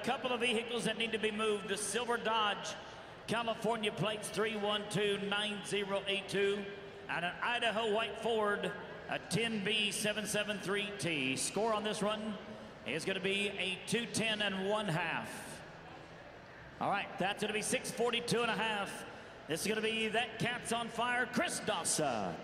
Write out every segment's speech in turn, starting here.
couple of vehicles that need to be moved. The silver Dodge, California plates 3129082, and an Idaho white Ford, a 10B773T. Score on this run is going to be a 210 1/2. All right, that's going to be 642 1/2. This is going to be That Cat's on Fire, Chris Dawson.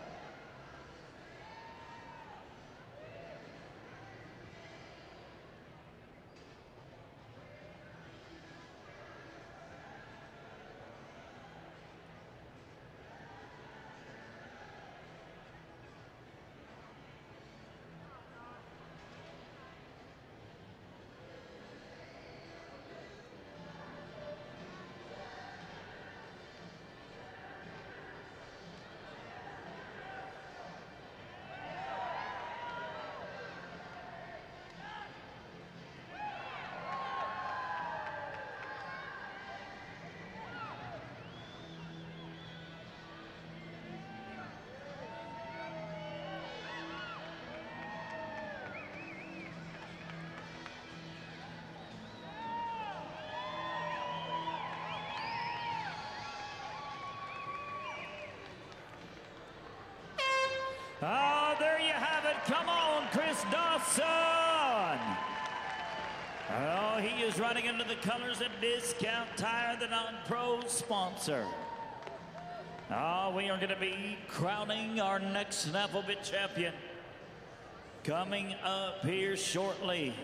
Oh, there you have it. Come on, Chris Dawson. Oh, he is running into the colors of Discount Tire, the non-pro sponsor. Oh, we are going to be crowning our next Snaffle Bit champion coming up here shortly.